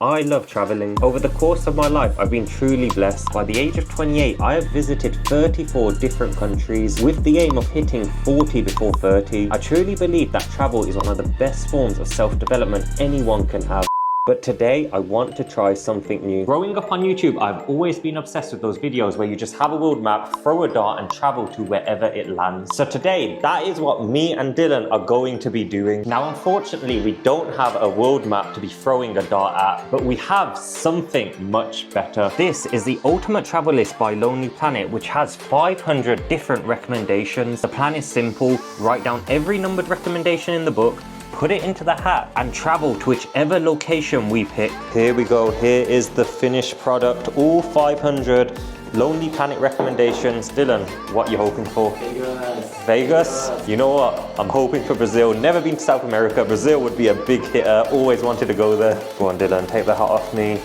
I love traveling. Over the course of my life, I've been truly blessed. By the age of 28, I have visited 34 different countries with the aim of hitting 40 before 30. I truly believe that travel is one of the best forms of self-development anyone can have. But today, I want to try something new. Growing up on YouTube, I've always been obsessed with those videos where you just have a world map, throw a dart and travel to wherever it lands. So today, that is what me and Dylan are going to be doing. Now, unfortunately, we don't have a world map to be throwing a dart at, but we have something much better. This is the Ultimate Travel List by Lonely Planet, which has 500 different recommendations. The plan is simple. Write down every numbered recommendation in the book, put it into the hat and travel to whichever location we pick. Here we go, here is the finished product, all 500 Lonely Planet recommendations. Dylan, what are you hoping for? Vegas. Vegas? You know what? I'm hoping for Brazil. Never been to South America. Brazil would be a big hitter. Always wanted to go there. Go on, Dylan, take the hat off me.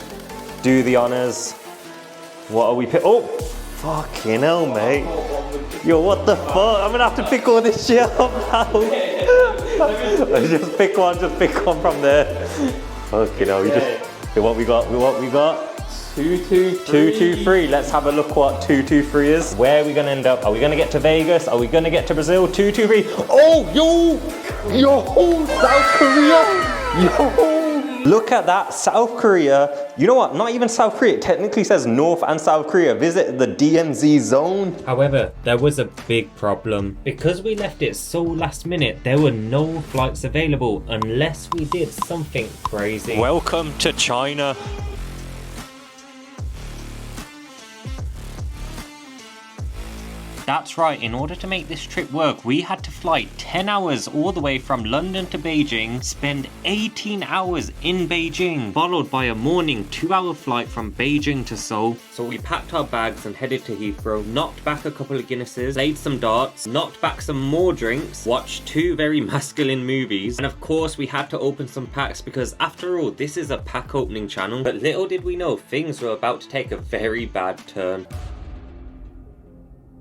Do the honors. What are we pick? Oh, fucking hell, mate. Yo, what the fuck? I'm gonna have to pick all this shit up now. just pick one from there. Okay, no, we just what we got? 223. Let's have a look what 223 is. Where are we gonna end up? Are we gonna get to Vegas? Are we gonna get to Brazil? 223. Oh, yo, South Korea. Yo. Look at that, South Korea. You know what, not even South Korea. It technically says North and South Korea. Visit the DMZ zone. However, there was a big problem. Because we left it so last minute, there were no flights available unless we did something crazy. Welcome to China. That's right, in order to make this trip work, we had to fly 10 hours all the way from London to Beijing, spend 18 hours in Beijing, followed by a morning 2-hour flight from Beijing to Seoul. So we packed our bags and headed to Heathrow, knocked back a couple of Guinnesses, played some darts, knocked back some more drinks, watched 2 very masculine movies, and of course we had to open some packs because after all, this is a pack opening channel. But little did we know, things were about to take a very bad turn.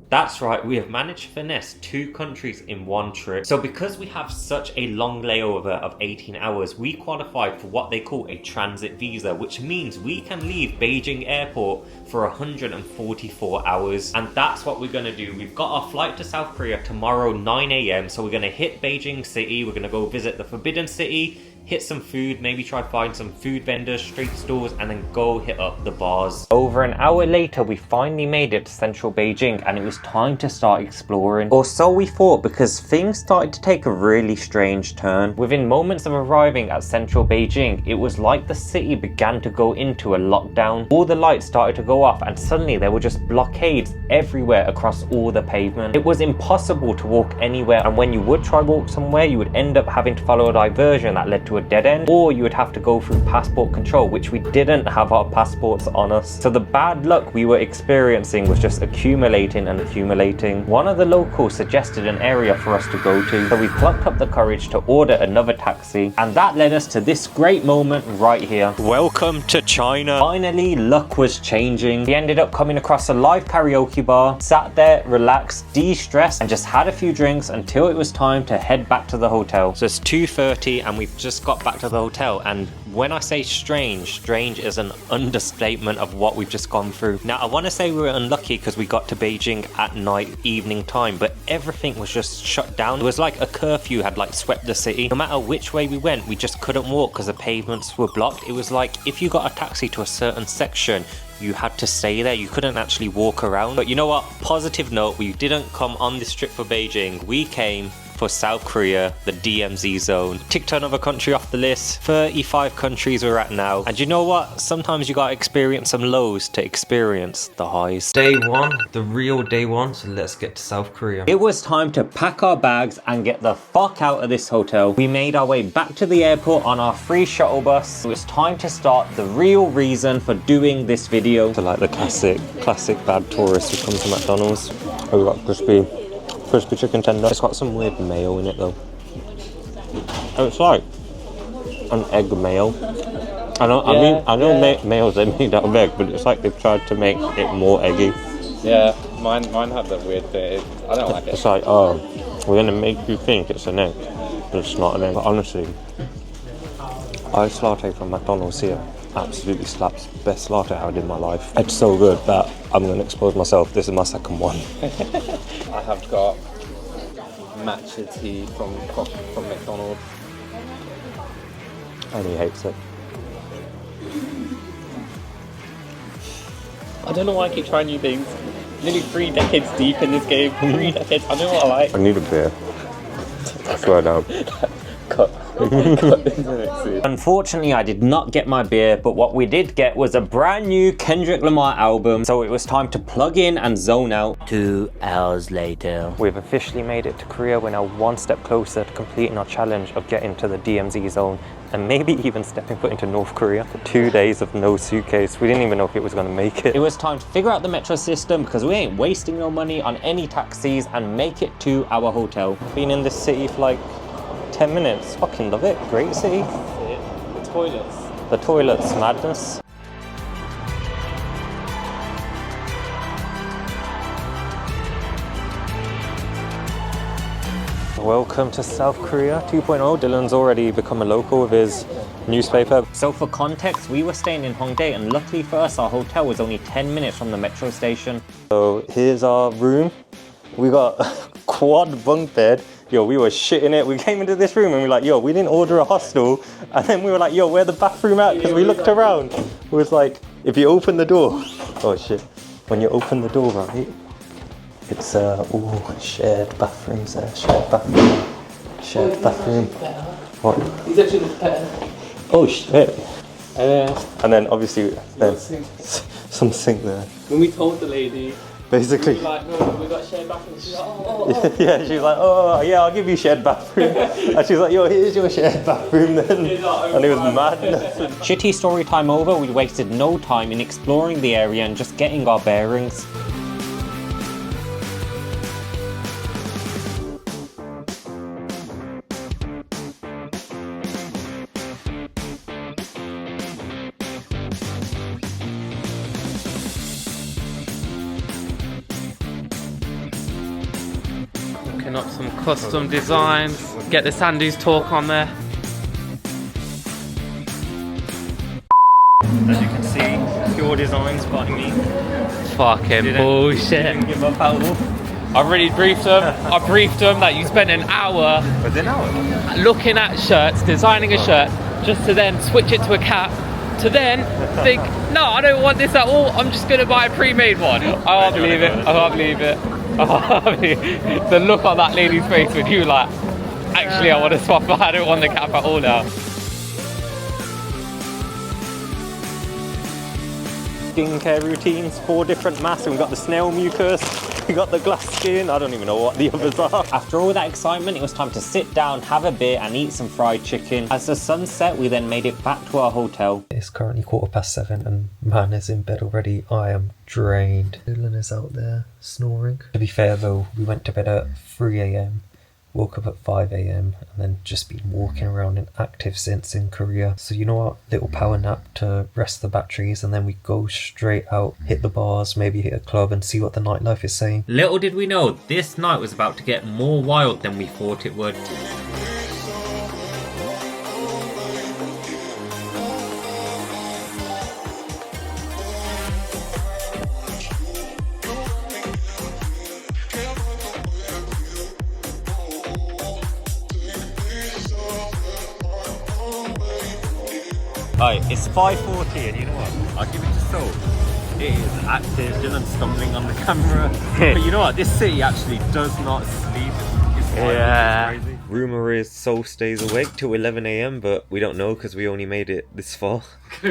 That's right, we have managed to finesse 2 countries in one trip. So because we have such a long layover of 18 hours, we qualified for what they call a transit visa, which means we can leave Beijing airport for 144 hours. And that's what we're gonna do. We've got our flight to South Korea tomorrow, 9 AM. So we're gonna hit Beijing City, we're gonna go visit the Forbidden City, hit some food, maybe try find some food vendors, street stores, and then go hit up the bars. Over an hour later, we finally made it to central Beijing and it was time to start exploring. Or so we thought, because things started to take a really strange turn. Within moments of arriving at central Beijing, it was like the city began to go into a lockdown. All the lights started to go off and suddenly there were just blockades everywhere across all the pavement. It was impossible to walk anywhere, and when you would try walk somewhere, you would end up having to follow a diversion that led to a dead end, or you would have to go through passport control, which we didn't have our passports on us. So the bad luck we were experiencing was just accumulating and accumulating. One of the locals suggested an area for us to go to, so we plucked up the courage to order another taxi, and that led us to this great moment right here. Welcome to China. Finally, luck was changing. We ended up coming across a live karaoke bar, sat there, relaxed, de-stressed, and just had a few drinks until it was time to head back to the hotel. So it's 2:30 and we've just got back to the hotel, and when I say strange is an understatement of what we've just gone through. Now I want to say we were unlucky because we got to Beijing at night, evening time, but everything was just shut down. It was like a curfew had like swept the city. No matter which way we went, we just couldn't walk because the pavements were blocked. It was like if you got a taxi to a certain section, you had to stay there. You couldn't actually walk around. But you know what? Positive note, we didn't come on this trip for Beijing. We came for South Korea, the DMZ zone. Ticked another country off the list. 35 countries we're at now. And you know what? Sometimes you gotta experience some lows to experience the highs. Day 1, the real day 1. So let's get to South Korea. It was time to pack our bags and get the fuck out of this hotel. We made our way back to the airport on our free shuttle bus. It was time to start the real reason for doing this video. So like the classic bad tourist who comes to McDonald's. Oh, we got crispy chicken tender. It's got some weird mayo in it though. It's like an egg mayo. I know mayo's made out of egg, but it's like they've tried to make it more eggy. Yeah, mine had that weird bit. I don't like it. It's like, oh, we're gonna make you think it's an egg, but it's not an egg. But honestly, iced latte from McDonald's here absolutely slaps. Best latte I had in my life. It's so good that I'm going to expose myself. This is my second one. I have got matcha tea from McDonald's. And he hates it. I don't know why I keep trying new things. Nearly 3 decades deep in this game. 3 decades. I know what I like. I need a beer. I swear down. Cut into the next scene. Unfortunately, I did not get my beer, but what we did get was a brand new Kendrick Lamar album. So it was time to plug in and zone out. 2 hours later. We've officially made it to Korea. We're now one step closer to completing our challenge of getting to the DMZ zone and maybe even stepping foot into North Korea. For 2 days of no suitcase. We didn't even know if it was going to make it. It was time to figure out the metro system because we ain't wasting no money on any taxis and make it to our hotel. Been in this city for like 10 minutes. Fucking love it. Great city. The toilets. The toilets, madness. Welcome to South Korea 2.0. Dylan's already become a local with his newspaper. So for context, we were staying in Hongdae and luckily for us, our hotel was only 10 minutes from the metro station. So here's our room. We got a quad bunk bed. Yo, we were shitting it. We came into this room and we were like, yo, we didn't order a hostel. And then we were like, yo, where the bathroom at? Because we looked around. It was like, if you open the door, oh shit. When you open the door, right, it's shared bathrooms there, shared bathroom. What? He's actually looked better. Oh shit. And then obviously, then some sink there. When we told the lady, basically. like, no, we got shared bathrooms. She's like, oh. Yeah, she's like, oh yeah, I'll give you shared bathroom. And she's like, yo, here's your shared bathroom then. And it was madness. Shitty story time over, we wasted no time in exploring the area and just getting our bearings. Looking up some custom designs. Get the Sandy's talk on there. As you can see, pure designs by me. Fucking bullshit. Didn't give up at all. I've already briefed them. I briefed them that you spent an hour looking at shirts, designing a shirt, just to then switch it to a cap, to then think, no, I don't want this at all. I'm just gonna buy a pre-made one. I can't believe it. I can't believe it. The look on that lady's face when you like, actually I want to swap, but I don't want the cap at all now. Skincare routines, 4 different masks. We've got the snail mucus, we got the glass skin, I don't even know what the others are. After all that excitement, it was time to sit down, have a beer and eat some fried chicken. As the sun set, we then made it back to our hotel. It's currently 7:15 and man is in bed already. I am drained. Dylan is out there snoring. To be fair though, we went to bed at 3 AM, woke up at 5 AM and then just been walking around inactive since in Korea. So you know what, little power nap to rest the batteries and then we go straight out, hit the bars, maybe hit a club and see what the nightlife is saying. Little did we know, this night was about to get more wild than we thought it would. Right, it's 5:40 and you know what, I'll give it to Seoul. It is active, Dylan's stumbling on the camera. But you know what, this city actually does not sleep. It's crazy. Rumour is Seoul stays awake till 11 AM, but we don't know because we only made it this far. We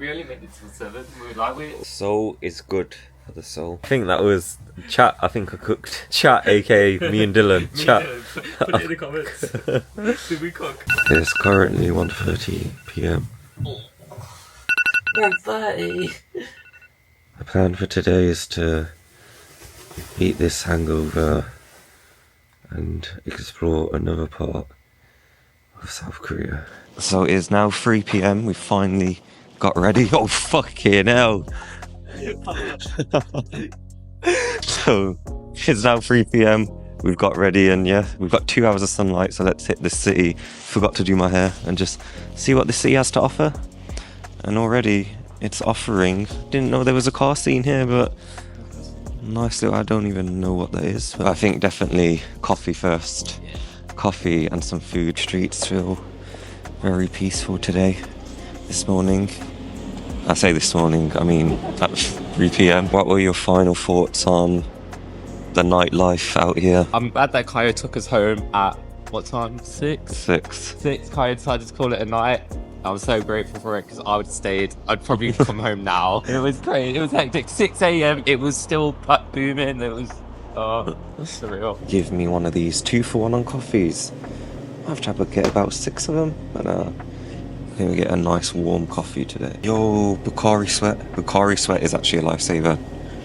only made it till 7. We were lightweight. Seoul is good for the soul. I think that was chat. I think I cooked. Chat, aka me and Dylan. Chat. Put it in the comments. Did we cook? It's currently 1:30 PM. 1:30. The plan for today is to beat this hangover and explore another part of South Korea. So it is now 3 PM. We finally got ready. Oh fucking hell! So it's now 3 PM. We've got ready and yeah, we've got 2 hours of sunlight. So let's hit the city. Forgot to do my hair and just see what the city has to offer. and already it's offering. Didn't know there was a car scene here, but nice little, I don't even know what that is. But I think definitely coffee first. Coffee and some food. Streets feel very peaceful today. This morning. I say this morning, I mean at 3 p.m. What were your final thoughts on the nightlife out here? I'm glad that Kyo took us home at what time? 6? 6. Kyo decided to call it a night. I was so grateful for it because I would have stayed. I'd probably come home now. It was great. It was hectic. 6 a.m. It was still booming. It was surreal. Give me one of these 2-for-1 on coffees. I have to get about 6 of them. But I think we get a nice warm coffee today. Yo, Bukhari sweat. Bukhari sweat is actually a lifesaver.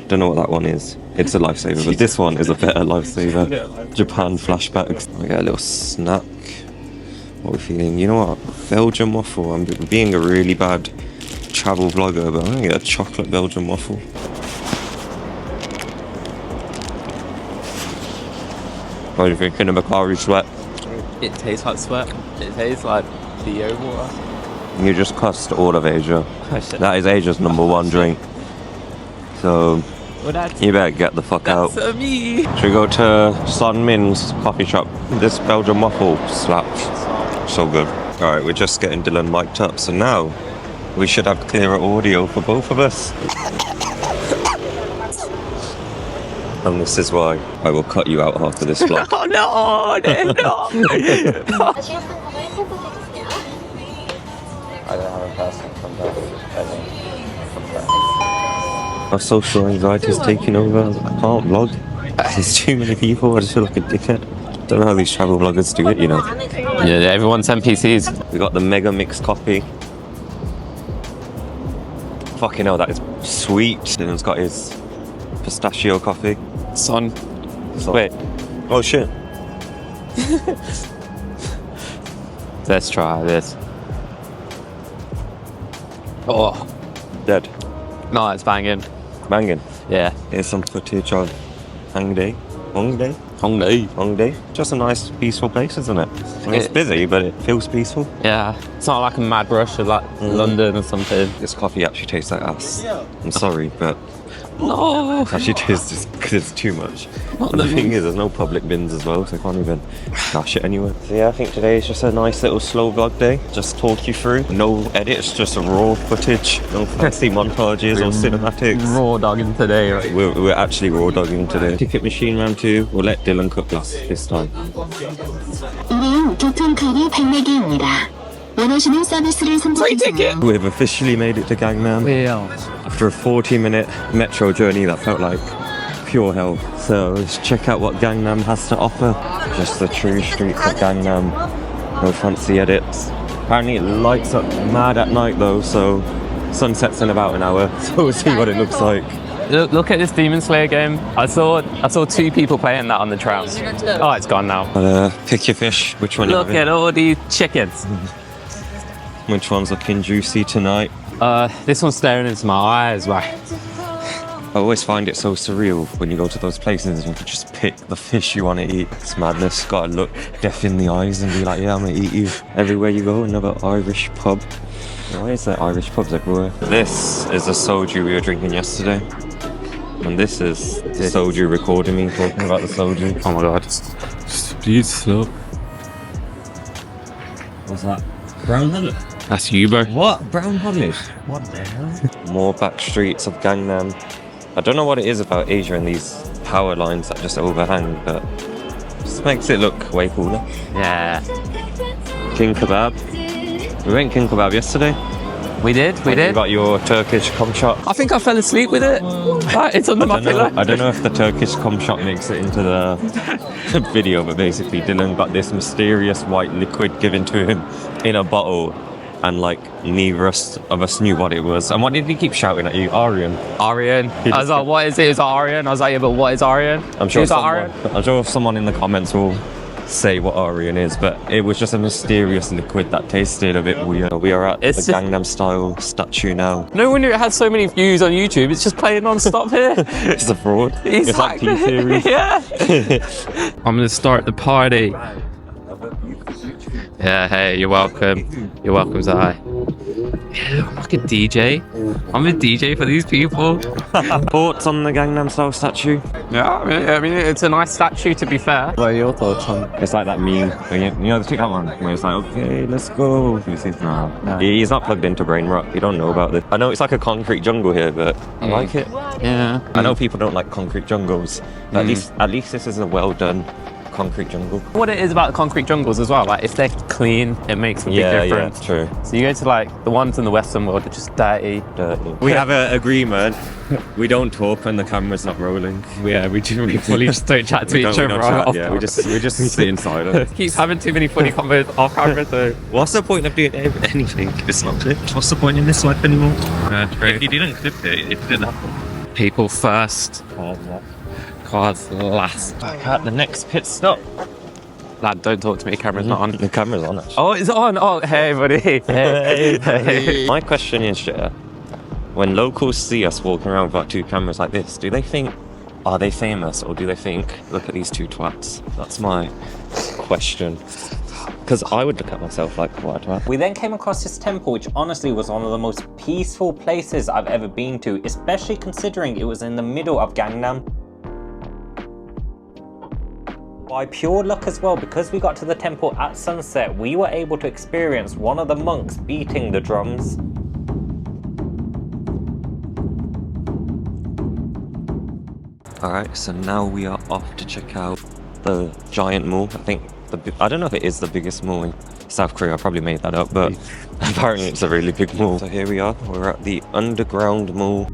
Don't know what that one is. It's a lifesaver, but this one is a better lifesaver. Japan flashbacks. We get a little snack. What are we feeling? You know what? Belgian waffle. I'm being a really bad travel vlogger, but I'm gonna get a chocolate Belgian waffle. What are you thinking of Bukhari sweat? It tastes like sweat. It tastes like Theo water. You just cussed all of Asia. That is Asia's #1 drink. So you better get the fuck out. That's me. Should we go to Son Min's coffee shop? This Belgian waffle slaps. So good. Alright, we're just getting Dylan mic'd up, so now we should have clearer audio for both of us. And this is why I will cut you out after this vlog. Oh no! I don't have a person from that. My social anxiety is taking over. I can't vlog. There's too many people. I just feel like a dickhead. Don't know how these travel vloggers do it, you know. Yeah, everyone's NPCs. We got the mega mix coffee. Fucking hell, that is sweet. Dylan's got his pistachio coffee. Son. So, Wait. oh shit. Let's try this. Oh. Dead. No, it's banging. Banging. Yeah. Here's some footage of Hongdae. Hongdae? Hongdae. Just a nice, peaceful place, isn't it? I mean, it's busy, but it feels peaceful. Yeah. It's not like a mad rush of like London or something. This coffee actually tastes like ass. I'm sorry, but No. it actually tastes just because it's too much. And the thing is, there's no public bins as well, so I can't even dash it anywhere. So yeah, I think today is just a nice little slow vlog day. Just talk you through. No edits, just a raw footage. No fancy montages or cinematics. Raw dogging today, right? We're actually raw dogging today. Ticket machine round 2. We'll let Dylan cook this time. 이는 교통카드 백내기입니다. 원하시는 서비스를 선택해주세요. We've officially made it to Gangnam. Yeah. After a 40-minute metro journey that felt like pure hell. So let's check out what Gangnam has to offer. Just the true streets of Gangnam. No fancy edits. Apparently it lights up mad at night though, so sunset's in about an hour. So we'll see what it looks like. Look at this Demon Slayer game. I saw 2 people playing that on the tram. Oh, it's gone now. Pick your fish. Which one? Look at all these chickens. Which one's looking juicy tonight? This one's staring into my eyes, right? I always find it so surreal when you go to those places and you can just pick the fish you want to eat. It's madness. Gotta look death in the eyes and be like, yeah, I'm gonna eat you. Everywhere you go, another Irish pub. Why is there Irish pubs everywhere? This is the soju we were drinking yesterday. And this is the soju recording me talking about the soju. Oh my god. It's beautiful. What's that? Brown honey? That's you, bro. What? Brown honey? What the hell? More back streets of Gangnam. I don't know what it is about Asia and these power lines that just overhang, but it just makes it look way cooler. Yeah. King Kebab. We went King Kebab yesterday. We did. You got your Turkish com shop. I think I fell asleep with it. It's under my pillow. I don't know if the Turkish com shop makes it into the video, but basically Dylan got this mysterious white liquid given to him in a bottle, and like neither of us knew what it was. And what did he keep shouting at you? Aryan. Aryan. I was like, what is it? It's Aryan. I was like, yeah, but what is Aryan? I'm sure someone in the comments will say what Aryan is, but it was just a mysterious liquid that tasted a bit weird. We are at the Gangnam Style statue now. No wonder it has so many views on YouTube. It's just playing non-stop here. It's a fraud. It's like T-Series. Yeah. I'm gonna start the party. Yeah, hey, you're welcome. You're welcome, Zai. Yeah, I'm like a DJ. I'm a DJ for these people. Thoughts on the Gangnam Style statue? Yeah, I mean, it's a nice statue to be fair. What are your thoughts on it? It's like that meme. You know the TikTok one where it's like, okay, let's go. No. He's not plugged into brain rot. You don't know about this. I know it's like a concrete jungle here, but I like it. Yeah. I know people don't like concrete jungles. But at least this is a well done concrete jungle. What it is about the concrete jungles as well, like if they're clean, it makes a big difference. Yeah, true. So you go to like the ones in the Western world, they're just dirty. We have an agreement. We don't talk when the camera's not rolling. Yeah, we fully just don't chat to each other. We just sit in silence. Keeps having too many funny combos off camera, so What's the point of doing anything if it's not clipped? What's the point in this life anymore? If you didn't clip it, it didn't happen. people first, cars last. Back at the next pit stop. Lad, don't talk to me, camera's not on. The camera's on actually. Oh, it's on! Oh, hey buddy. Hey. My question is, when locals see us walking around with our two cameras like this, do they think, are they famous, or do they think, look at these two twats? That's my question. Because I would look at myself like, what? We then came across this temple, which honestly was one of the most peaceful places I've ever been to, especially considering it was in the middle of Gangnam. By pure luck as well, because we got to the temple at sunset, we were able to experience one of the monks beating the drums. Alright, so now we are off to check out the giant mall. I don't know if it is the biggest mall in South Korea, I probably made that up, but apparently it's a really big mall. So here we are, we're at the underground mall.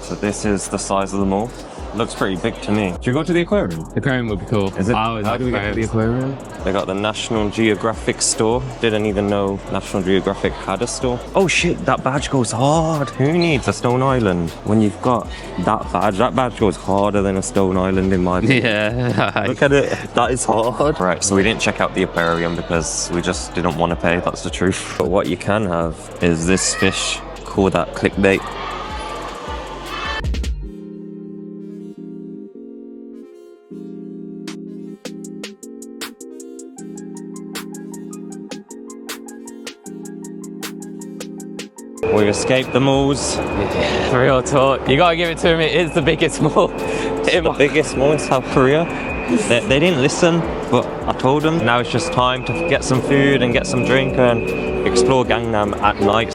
So this is the size of the mall. Looks pretty big to me. Should we go to the aquarium? The aquarium would be cool. Is it? How do we get to the aquarium? They got the National Geographic store. Didn't even know National Geographic had a store. Oh shit, that badge goes hard. Who needs a Stone Island when you've got that badge? That badge goes harder than a Stone Island in my opinion. Yeah. Look at it, that is hard. Right, so we didn't check out the aquarium because we just didn't want to pay, that's the truth. But what you can have is this fish, call that clickbait. We escaped the malls. Real talk. You gotta give it to him, it is the biggest mall. It's the biggest mall in South Korea. They didn't listen, but I told them. Now it's just time to get some food and get some drink and explore Gangnam at night.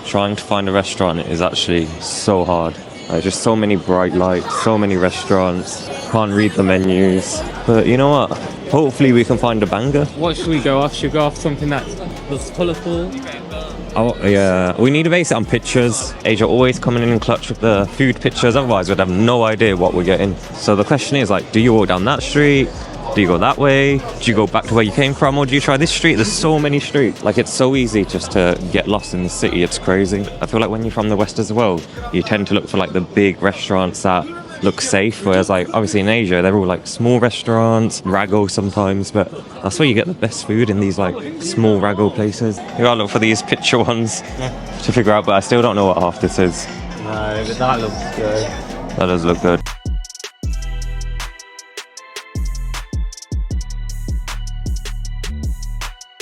Trying to find a restaurant is actually so hard. Just so many bright lights, so many restaurants, can't read the menus. But you know what? Hopefully we can find a banger. What should we go off? Should we go off something that's colourful? Oh yeah, we need to base it on pictures. Asia always coming in clutch with the food pictures, otherwise we'd have no idea what we're getting. So the question is like, do you walk down that street? Do you go that way? Do you go back to where you came from, or do you try this street? There's so many streets. Like, it's so easy just to get lost in the city. It's crazy. I feel like when you're from the West as well, you tend to look for like the big restaurants that look safe, whereas like obviously in Asia they're all like small restaurants, rago sometimes, but that's where you get the best food, in these like small rago places. You gotta look for these picture ones to figure out, but I still don't know what half this is. No, but that looks good. That does look good.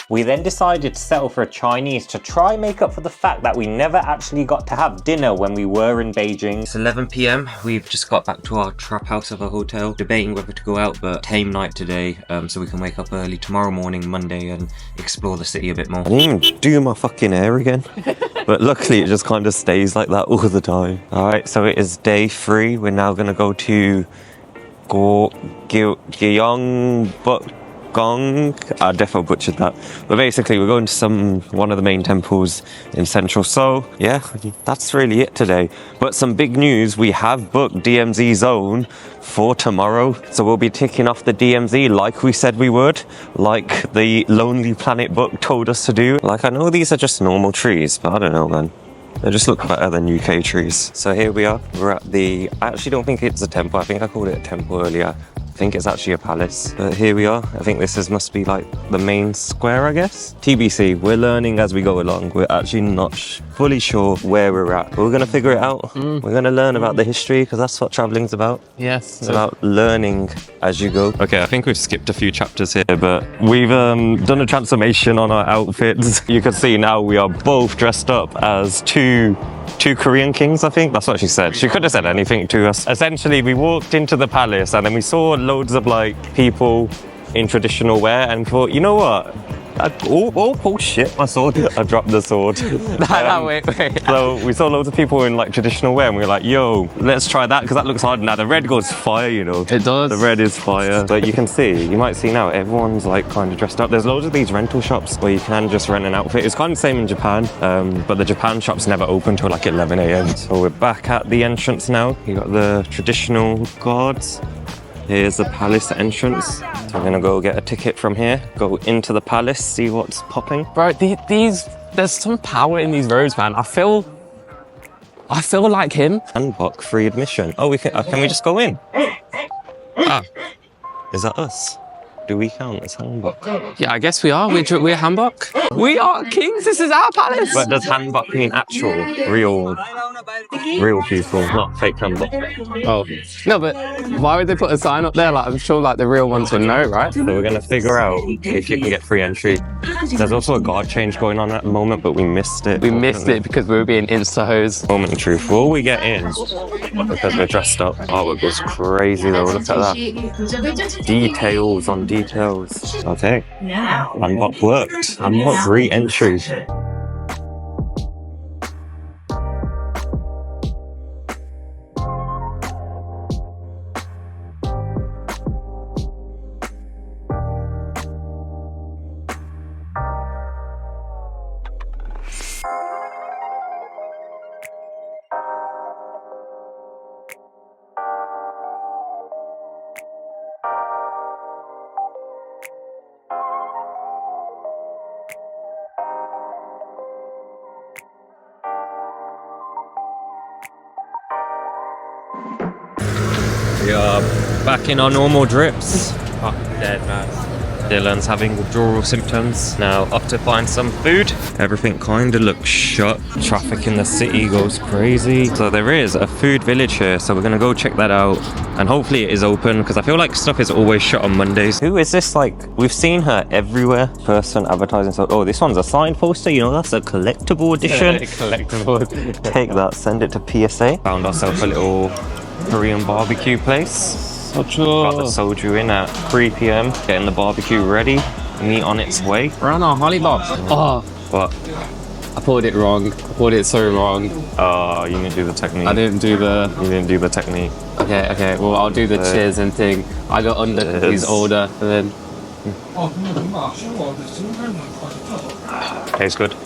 We then decided to settle for a Chinese to try make up for the fact that we never actually got to have dinner when we were in Beijing. It's 11 PM. We've just got back to our trap house of a hotel, debating whether to go out, but tame night today, so we can wake up early tomorrow morning, Monday, and explore the city a bit more. I didn't even do my fucking hair again. But luckily it just kind of stays like that all the time. Alright, so it is day 3. We're now going to go to Gyeongbuk. I definitely butchered that, but basically we're going to one of the main temples in central Seoul. Yeah, that's really it today. But some big news, we have booked DMZ zone for tomorrow, so we'll be ticking off the DMZ like we said we would, like the Lonely Planet book told us to do. Like, I know these are just normal trees, but I don't know, man, they just look better than UK trees. So here we are, we're at I actually don't think it's a temple, I think I called it a temple earlier. I think it's actually a palace. But here we are. I think must be like the main square, I guess. TBC, we're learning as we go along. We're actually not fully sure where we're at. But we're going to figure it out. We're going to learn about the history because that's what traveling's about. Yes. It's about learning as you go. Okay, I think we've skipped a few chapters here, but we've done a transformation on our outfits. You can see now we are both dressed up as two Korean kings, I think. That's what she said. She could have said anything to us. Essentially, we walked into the palace and then we saw loads of like people in traditional wear and thought, you know what? Oh shit, my sword. I dropped the sword. Wait. So we saw loads of people in like traditional wear and we were like, yo, let's try that because that looks hard. Now the red goes fire, you know. It does. The red is fire. But you can see, you might see now, everyone's like kind of dressed up. There's loads of these rental shops where you can just rent an outfit. It's kind of the same in Japan, but the Japan shops never open till like 11 a.m. So we're back at the entrance now. You got the traditional guards. Here's the palace entrance. So I'm gonna go get a ticket from here, go into the palace, see what's popping. Bro, there's some power in these roads, man. I feel like him. Handbook, free admission. Oh, can we just go in? Ah, is that us? Do we count as Hanbok? Yeah, I guess we are. We're Hanbok. We are kings. This is our palace. But does Hanbok mean actual, real people, not fake Hanbok? Oh. No, but why would they put a sign up there? Like, I'm sure like the real ones would know, right? So we're going to figure out if you can get free entry. There's also a guard change going on at the moment, but we missed it. We missed it because we were being insta-hosed. Moment of truth. Will we get in? Because we're dressed up. Oh, it goes crazy though. Look at that. Details on details. Okay. Unlock worked. Unlock re-entry. We are back in our normal drips. Fucking dead, man. Dylan's having withdrawal symptoms. Now off to find some food. Everything kind of looks shut. Traffic in the city goes crazy. So there is a food village here, so we're gonna go check that out. And hopefully it is open, because I feel like stuff is always shut on Mondays. Who is this? Like, we've seen her everywhere. Person advertising. So, oh, this one's a signed poster. You know, that's a collectible edition. Collectible. Take that, send it to PSA. Found ourselves a little Korean barbecue place. Got the soju in at 3 p.m. Getting the barbecue ready. Meat on its way. We're on our hollybox. Oh, What? I poured it wrong. I poured it so wrong. Oh, you didn't do the technique. I didn't do the... You didn't do the technique. Okay. Well, I'll do the cheers and thing. I got under his order and then... Tastes good.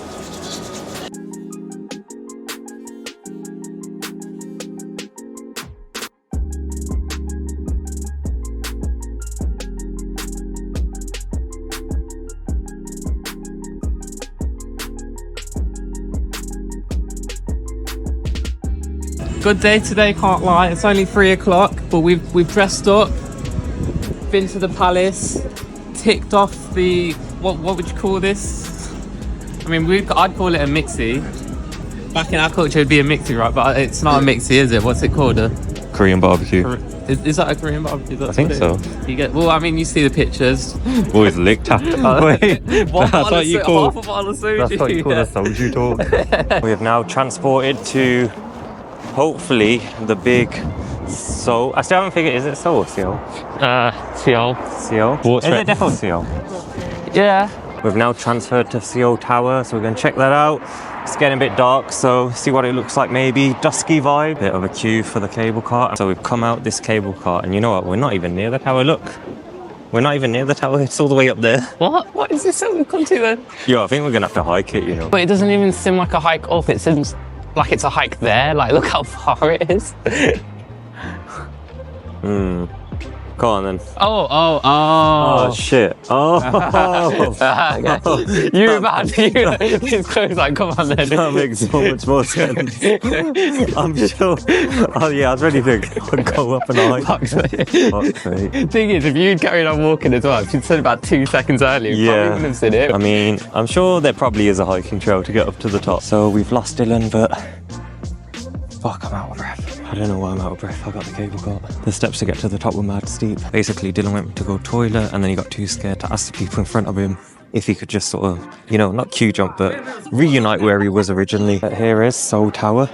Good day today, can't lie. It's only 3 o'clock, but we've dressed up, been to the palace, ticked off the what would you call this? I mean, I'd call it a mixie. Back in our culture, it'd be a mixie, right? But it's not a mixie, is it? What's it called? Korean barbecue. Is that a Korean barbecue? I think so. You get. Well, I mean, you see the pictures. Always licked up. Wait, that's what you call. Half a bottle of soju. That's what you call a soju talk. We have now transported to, hopefully, the big Seoul. I still haven't figured. Is it Seoul or Seoul? Seoul. Seoul. Is it definitely Seoul? Yeah. We've now transferred to Seoul Tower, so we're going to check that out. It's getting a bit dark, so see what it looks like, maybe dusky vibe. Bit of a queue for the cable car. So we've come out this cable car, and you know what? We're not even near the tower. Look, we're not even near the tower. It's all the way up there. What is this that we've come to then? Yo, I think we're going to have to hike it, you know. But it doesn't even seem like a hike up. It seems like it's a hike there. Like, look how far it is. Come on then. Oh, Shit. Oh. Okay. You man, these clothes like, come on then. That makes so much more sense. I'm sure. Oh yeah, I was ready to go up and hide. Fuck's sake. Fuck's sake. Thing is, if you'd carried on walking as well, if you'd said about 2 seconds earlier, you probably wouldn't have seen it. I mean, I'm sure there probably is a hiking trail to get up to the top. So we've lost Dylan, but fuck, I'm out of breath. I don't know why I'm out of breath. I got the cable car. The steps to get to the top were mad steep. Basically, Dylan went to go toilet and then he got too scared to ask the people in front of him if he could just sort of, you know, not queue jump, but reunite where he was originally. But here is Seoul Tower.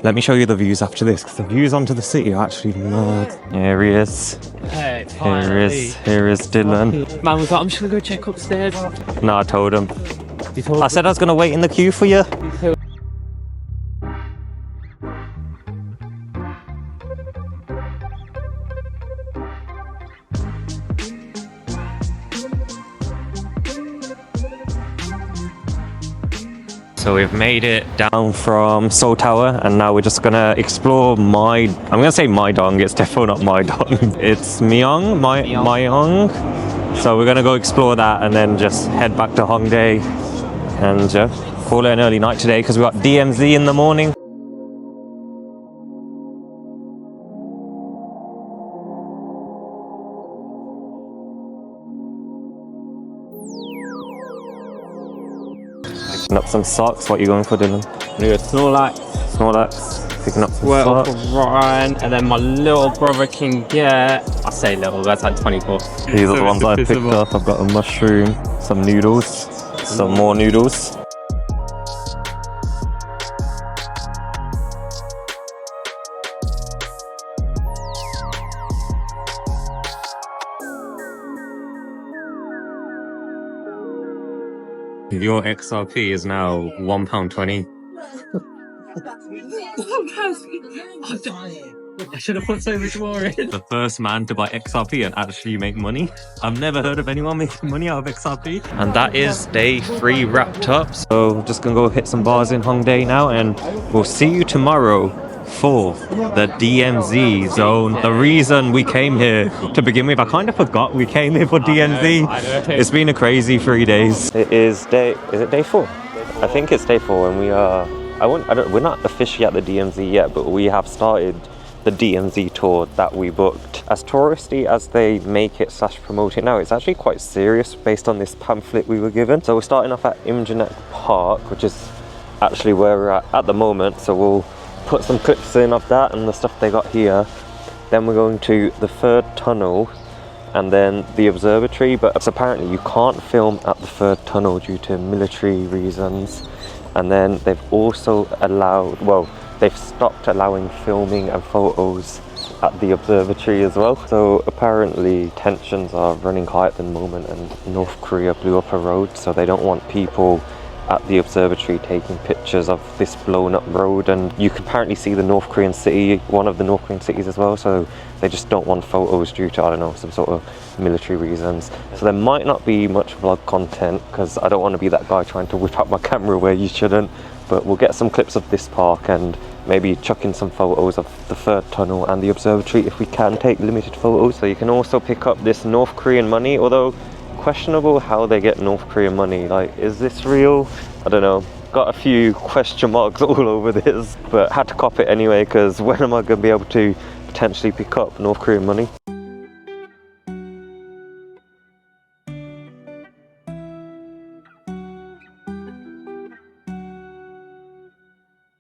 Let me show you the views after this, because the views onto the city are actually mad. Here he is. Hey, Here is Dylan. Man was like, I'm just gonna go check upstairs. No, I told him. You told I said I was gonna wait in the queue for you. So we've made it down from Seoul Tower and now we're just gonna explore I'm gonna say Myeong, it's definitely not Myeong. It's Myeong. So we're gonna go explore that and then just head back to Hongdae and call it an early night today because we got DMZ in the morning. Picking up some socks. What are you going for, Dylan? New Snorlax. Picking up some Well, socks. Ryan, and then my little brother can get. I say little, that's like 24. These are the ones I picked up. I've got a mushroom, some noodles, some more noodles. Your XRP is now £1.20. I should have put so much more in. The first man to buy XRP and actually make money. I've never heard of anyone making money out of XRP. And that is day 3 wrapped up. So we're just gonna go hit some bars in Hongdae now and we'll see you tomorrow for the DMZ zone. The reason we came here to begin with, I kind of forgot we came here for DMZ. It's been a crazy 3 days. Is it day 4? I think it's day 4 and we are, we're not officially at the DMZ yet, but we have started the DMZ tour that we booked. As touristy as they make it / promote it now, it's actually quite serious based on this pamphlet we were given. So we're starting off at Imjanek Park, which is actually where we're at the moment. So we'll put some clips in of that and the stuff they got here. Then we're going to the 3rd tunnel and then the observatory, but apparently you can't film at the 3rd tunnel due to military reasons. And then they've also they've stopped allowing filming and photos at the observatory as well. So apparently tensions are running high at the moment and North Korea blew up a road, so they don't want people at the observatory taking pictures of this blown up road. And you can apparently see the North Korean city, one of the North Korean cities as well, so they just don't want photos due to, I don't know, some sort of military reasons. So there might not be much vlog content because I don't want to be that guy trying to whip out my camera where you shouldn't, but we'll get some clips of this park and maybe chuck in some photos of the 3rd tunnel and the observatory if we can take limited photos. So you can also pick up this North Korean money, although questionable how they get North Korean money. Like, is this real? I don't know. Got a few question marks all over this, but had to cop it anyway because when am I going to be able to potentially pick up North Korean money?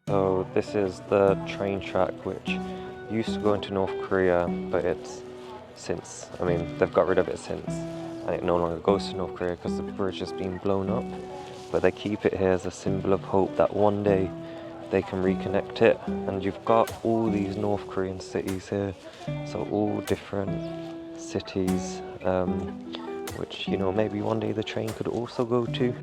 So this is the train track which used to go into North Korea, but it's since, I mean, they've got rid of it since, and it no longer goes to North Korea because the bridge has been blown up. But they keep it here as a symbol of hope that one day they can reconnect it. And you've got all these North Korean cities here, so all different cities, which, you know, maybe one day the train could also go to.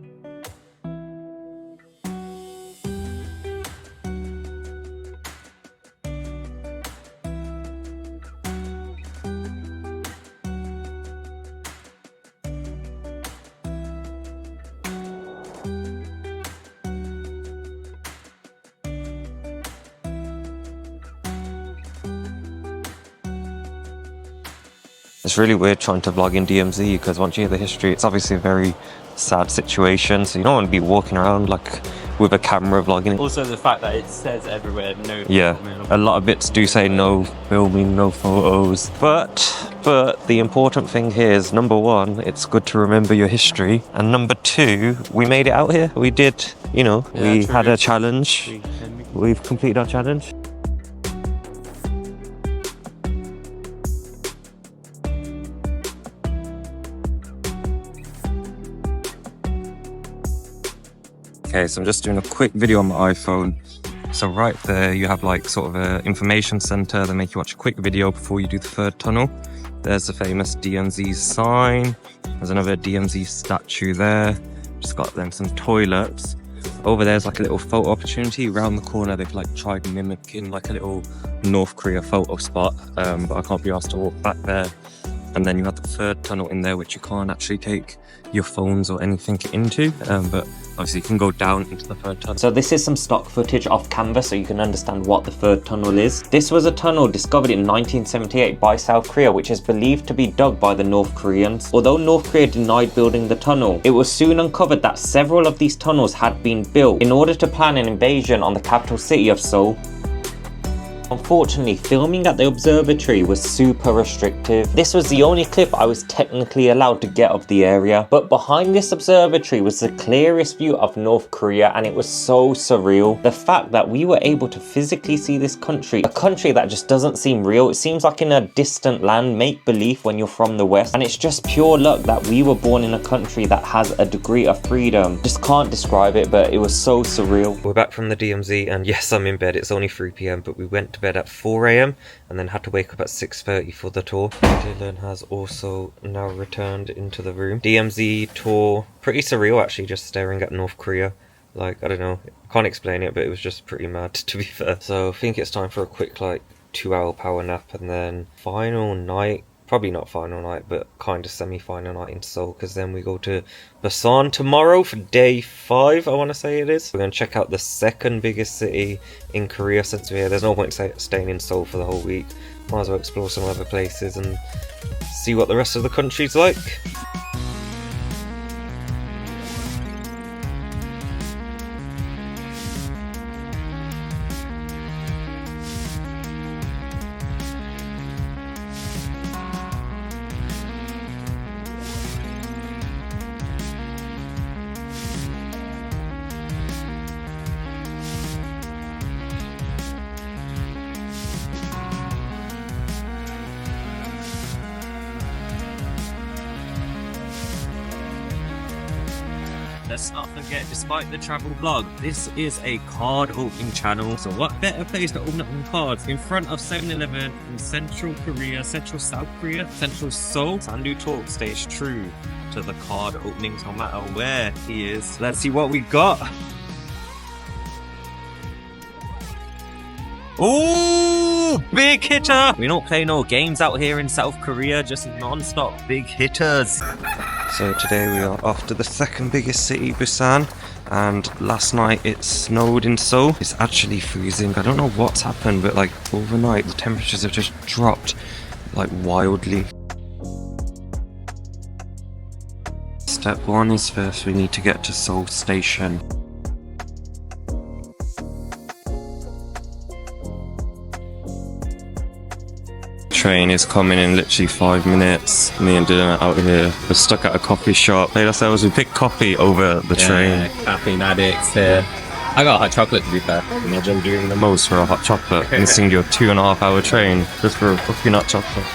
It's really weird trying to vlog in DMZ because once you hear the history, it's obviously a very sad situation. So you don't want to be walking around like with a camera vlogging it. Also the fact that it says everywhere no. Yeah, a lot of bits do say no filming, no photos. But the important thing here is, number one, it's good to remember your history. And number two, we made it out here. We did, you know, we had a challenge. We've completed our challenge. Okay, so I'm just doing a quick video on my iPhone. So right there you have like sort of an information center. They make you watch a quick video before you do the third tunnel. There's the famous DMZ sign. There's another DMZ statue there. Just got them some toilets. Over there's like a little photo opportunity. Around the corner they've like tried mimicking like a little North Korea photo spot, but I can't be asked to walk back there. And then you have the third tunnel in there, which you can't actually take your phones or anything into, but obviously you can go down into the third tunnel. So this is some stock footage off camera so you can understand what the third tunnel is. This was a tunnel discovered in 1978 by South Korea, which is believed to be dug by the North Koreans. Although North Korea denied building the tunnel, it was soon uncovered that several of these tunnels had been built in order to plan an invasion on the capital city of Seoul. Unfortunately, filming at the observatory was super restrictive. This was the only clip I was technically allowed to get of the area. But behind this observatory was the clearest view of North Korea, and it was so surreal. The fact that we were able to physically see this country, a country that just doesn't seem real. It seems like in a distant land, make believe when you're from the West. And it's just pure luck that we were born in a country that has a degree of freedom. Just can't describe it, but it was so surreal. We're back from the DMZ, and yes, I'm in bed. It's only 3 PM, but we went to bed at 4 AM and then had to wake up at 6:30 for the tour. Dylan has also now returned into the room. DMZ tour, pretty surreal actually, just staring at North Korea. Like, I don't know, I can't explain it, but it was just pretty mad to be fair. So I think it's time for a quick like 2-hour power nap, and then final night. Probably not final night, but kind of semi-final night in Seoul, because then we go to Busan tomorrow for day 5, I want to say it is. We're going to check out the second biggest city in Korea since we're here. There's no point staying in Seoul for the whole week. Might as well explore some other places and see what the rest of the country's like. Let's not forget, despite the travel vlog, this is a card opening channel. So what better place to open up some cards in front of 7-Eleven in Central Korea, Central South Korea, Central Seoul. Sandu Talk stays true to the card openings no matter where he is. Let's see what we got. Ooh, big hitter! We don't play no games out here in South Korea, just non-stop big hitters. So today we are off to the second biggest city, Busan, and last night it snowed in Seoul. It's actually freezing. I don't know what's happened, but like overnight the temperatures have just dropped like wildly. Step 1 is first we need to get to Seoul Station. Train is coming in literally 5 minutes. Me and Dylan are out here. We're stuck at a coffee shop. Played ourselves, we picked coffee over the train. Caffeine addicts here. I got hot chocolate to be fair. Imagine doing the most for a hot chocolate, missing your 2.5 hour train just for a coffee nut chocolate.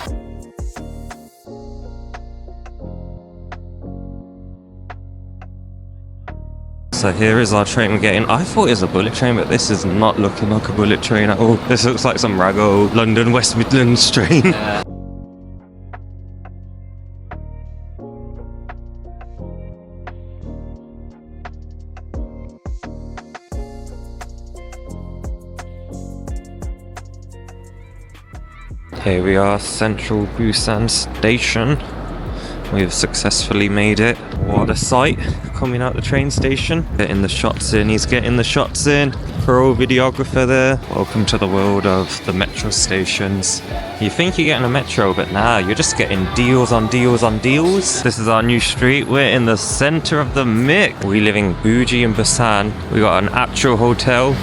So here is our train we're getting. I thought it was a bullet train, but this is not looking like a bullet train at all. This looks like some raggo London West Midlands train. Yeah. Here we are, Central Busan Station. We've successfully made it. What a sight, coming out the train station. Getting the shots in, he's getting the shots in. Pro videographer there. Welcome to the world of the metro stations. You think you're getting a metro, but nah, you're just getting deals on deals on deals. This is our new street. We're in the center of the mix. We live in Buji in Busan. We got an actual hotel.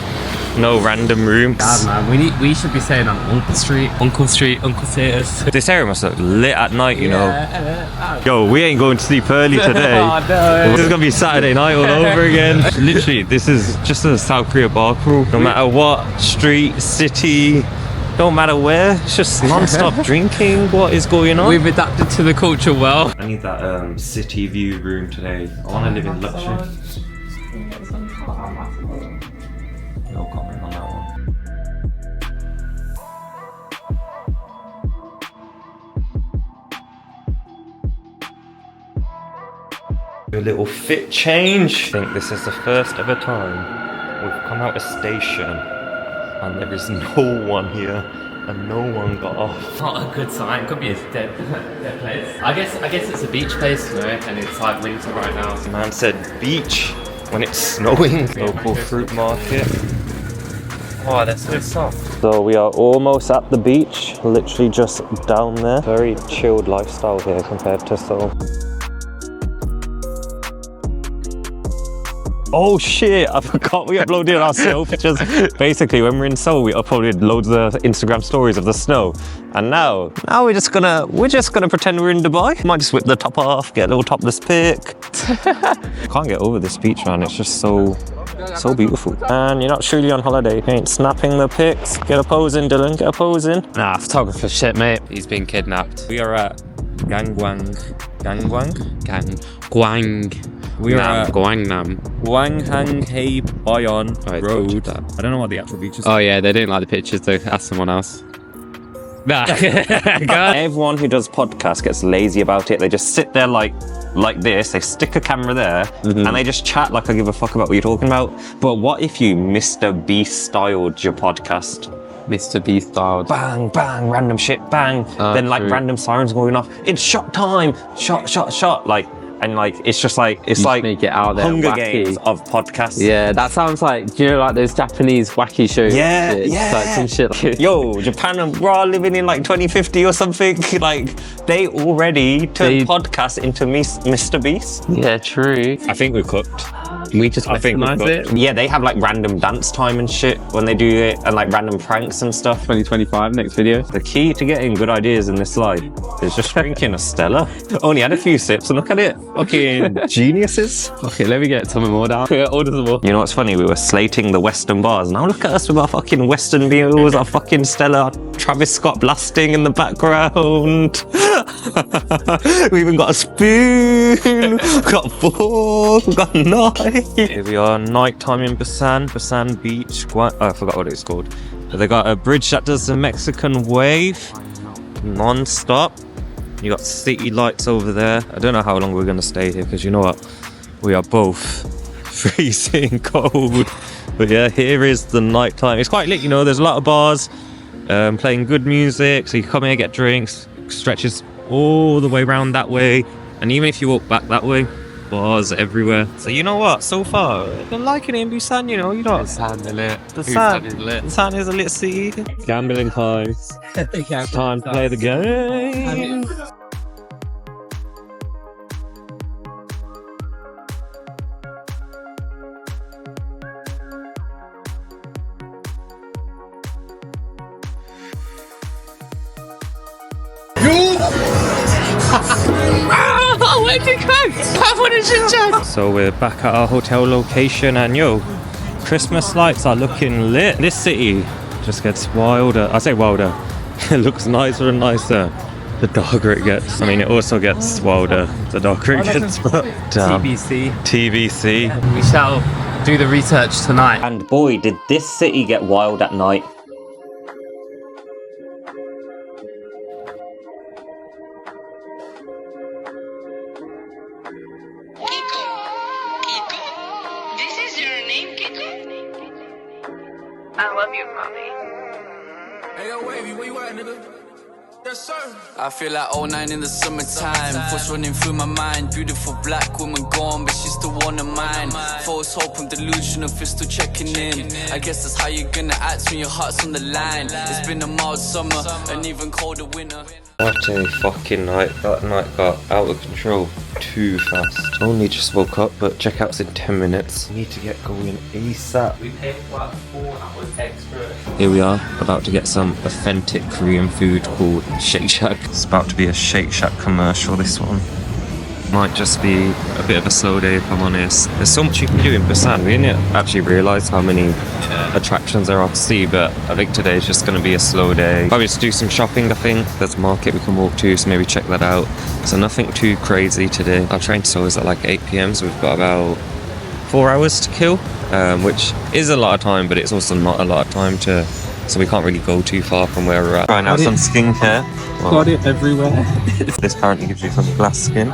No random rooms. God, man, we should be staying on Uncle Street, Uncle Theaters. This area must look lit at night, you know. Yo, we ain't going to sleep early today. Oh, no. This is gonna be Saturday night all over again. Literally, this is just a South Korea bar crawl. No matter what street, city, don't matter where, it's just non-stop drinking. What is going on? We've adapted to the culture well. I need that city view room today. I want to live in luxury. No comment on that one. A little fit change. I think this is the first ever time we've come out a station and there is no one here and no one got off. Not a good sign. Could be a dead place. I guess it's a beach place, you know, and it's like winter right now. The man said beach when it's snowing. Local fruit market. Oh, that's so soft. So we are almost at the beach, literally just down there. Very chilled lifestyle here compared to Seoul. Oh shit, I forgot we uploaded our snow pictures. Basically, when we're in Seoul, we uploaded loads of Instagram stories of the snow. And now we're just gonna pretend we're in Dubai. Might just whip the top off, get a little topless pic. Can't get over this beach, man. It's just so beautiful. And you're not truly on holiday. You ain't snapping the pics. Get a pose in, Dylan, get a pose in. Nah, photographer shit, mate. He's been kidnapped. We are at Gangnam. We are at Gangnam. Gwanghang Hei Bayon Road. I don't know what the actual beach is. Oh yeah, they didn't like the pictures, so ask someone else. Nah. Everyone who does podcasts gets lazy about it. They just sit there like this, they stick a camera there, and they just chat like I give a fuck about what you're talking about. But what if you Mr. Beast styled your podcast? Mr. Beast styled. Bang, bang, random shit, bang. Then like random sirens going off. It's shot time. Shot. Like it's just like it's like make it out there, Hunger wacky. Games of podcasts. Yeah, that sounds like, do you know, like those Japanese wacky shows? Yeah. Like some shit like Yo, Japan, we're all living in like 2050 or something. Like they already turned podcasts into Mr. Beast. Yeah, true. I think we're cooked. We just recognize it. Yeah, they have like random dance time and shit when they do it, and like random pranks and stuff. 2025, next video. The key to getting good ideas in this life is just drinking a Stella. Only had a few sips and look at it. Fucking geniuses. Okay, let me get some more down. Order some more. You know what's funny? We were slating the Western bars. Now look at us with our fucking Western meals, our fucking Stella, Travis Scott blasting in the background. We even got a spoon, we got a fork, we got a knife. Here we are, nighttime in Busan Beach. I forgot what it's called. But they got a bridge that does the Mexican wave non-stop. You got city lights over there. I don't know how long we're gonna stay here because you know what? We are both freezing cold. But yeah, here is the nighttime. It's quite lit, you know. There's a lot of bars playing good music. So you come here, get drinks. Stretches all the way around that way. And even if you walk back that way, bars everywhere. So you know what? So far, I'm liking it in Busan. You know. Busan is lit. Busan is a lit city. Gambling time. Time to play the game. Where'd you go? So we're back at our hotel location, and yo, Christmas lights are looking lit. This city just gets wilder. I say wilder. It looks nicer and nicer the darker it gets. I mean, it also gets wilder the darker it gets. But TBC. We shall do the research tonight. And boy, did this city get wild at night. I love you, mommy. Hey, yo, Wavy, where you at, nigga? I feel like 09 in the summertime. Thoughts running through my mind. Beautiful black woman gone, but she's still one of mine. False hope and delusion of still checking in. I guess that's how you're gonna act when your heart's on the line. It's been a mild summer, and even colder winter. What a fucking night. That night got out of control too fast. Only just woke up, but checkout's in 10 minutes. Need to get going ASAP. We paid for like 4 hours extra. Here we are, about to get some authentic Korean food called Shake Shack. It's about to be a Shake Shack commercial, this one. Might just be a bit of a slow day if I'm honest. There's so much you can do in Busan. We didn't actually realise how many attractions there are to see, but I think today is just going to be a slow day. Probably just do some shopping, I think. There's a market we can walk to, so maybe check that out. So nothing too crazy today. Our train to Seoul is at like 8 PM, so we've got about 4 hours to kill, which is a lot of time, but it's also not a lot of time to... So we can't really go too far from where we're at. Trying out some skincare. Got it everywhere. This apparently gives you some glass skin.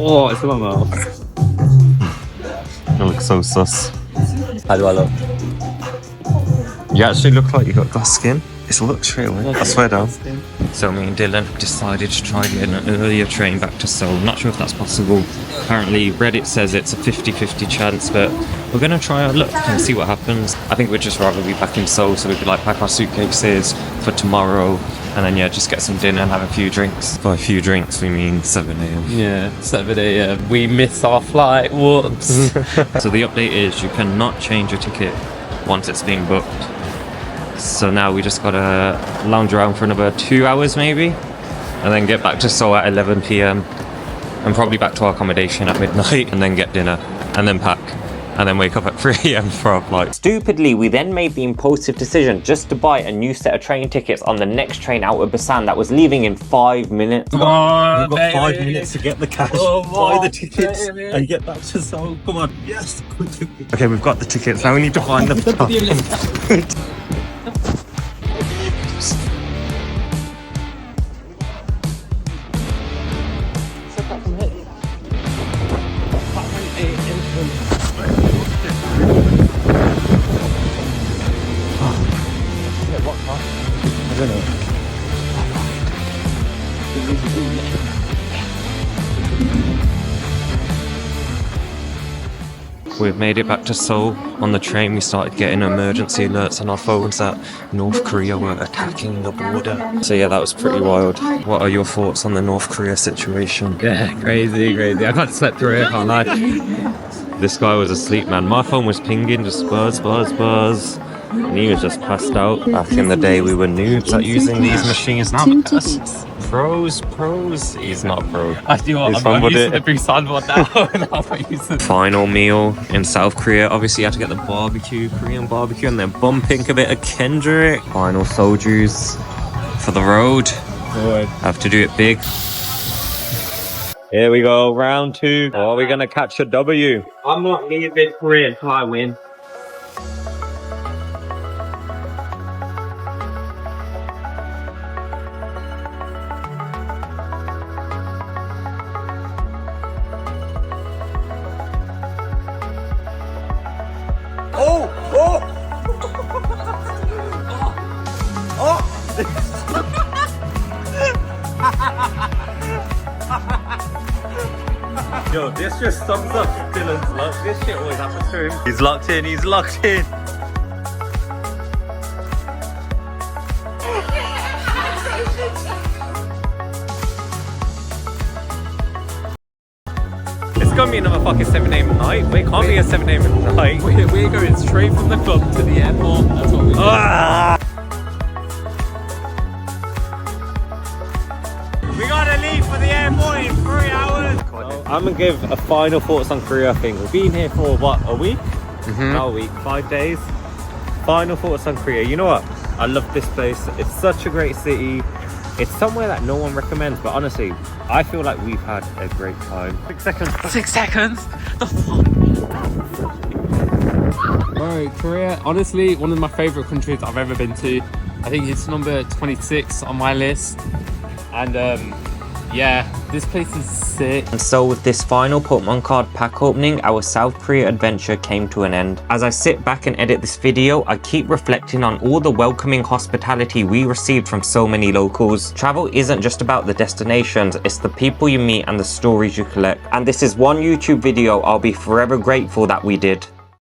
Oh, it's in my mouth. You look so sus. How do I look? You actually look like you got glass skin. It's a look straight away. I swear down. So me and Dylan decided to try getting an earlier train back to Seoul. Not sure if that's possible. Apparently Reddit says it's a 50-50 chance, but we're gonna try our luck and see what happens. I think we'd just rather be back in Seoul so we could like pack our suitcases for tomorrow and then yeah, just get some dinner and have a few drinks. By a few drinks we mean 7 AM. Yeah, 7 AM. We missed our flight. Whoops. So the update is you cannot change your ticket once it's been booked. So now we just gotta lounge around for another 2 hours maybe, and then get back to Seoul at 11 PM, and probably back to our accommodation at midnight, and then get dinner, and then pack, and then wake up at 3 AM for our flight. Stupidly, we then made the impulsive decision just to buy a new set of train tickets on the next train out of Busan that was leaving in 5 minutes. We've got 5 minutes to get the cash, buy the tickets, and get back to Seoul. Come on, yes. Okay, we've got the tickets, now we need to find them. We've made it back to Seoul. On the train we started getting emergency alerts on our phones that North Korea were attacking the border. So yeah, that was pretty wild. What are your thoughts on the North Korea situation? Yeah, crazy. I can't sleep through it, can't lie. This guy was asleep, man. My phone was pinging, just buzz. And he was just passed out. Back in the day we were noobs at using these machines. Now look at us. Pros. He's not a pro. I do what I'm using the Busan one now. Final meal in South Korea. Obviously you have to get the barbecue, Korean barbecue, and then bumping a bit of Kendrick. Final soju's for the road. Have to do it big. Here we go, round 2. Or are we gonna catch a W? I'm not leaving Korea until I win. Yo, this just sums up Dylan's luck. This shit always happens to him. He's locked in. It's gonna be another fucking 7 AM night. Wait, can't be a 7 AM night. We're going straight from the club to the airport. That's what we're doing. We gotta leave for the airport in 3 hours. I'm gonna give a final thoughts on Korea thing. We've been here for what, a week? Not a week, 5 days. Final thoughts on Korea. You know what? I love this place. It's such a great city. It's somewhere that no one recommends, but honestly, I feel like we've had a great time. 6 seconds. 6 seconds? The fuck? Bro, Korea, honestly, one of my favourite countries I've ever been to. I think it's number 26 on my list. And Yeah, this place is sick. And so with this final Pokemon card pack opening, our South Korea adventure came to an end. As I sit back and edit this video, I keep reflecting on all the welcoming hospitality we received from so many locals. Travel isn't just about the destinations, it's the people you meet and the stories you collect. And this is one YouTube video I'll be forever grateful that we did.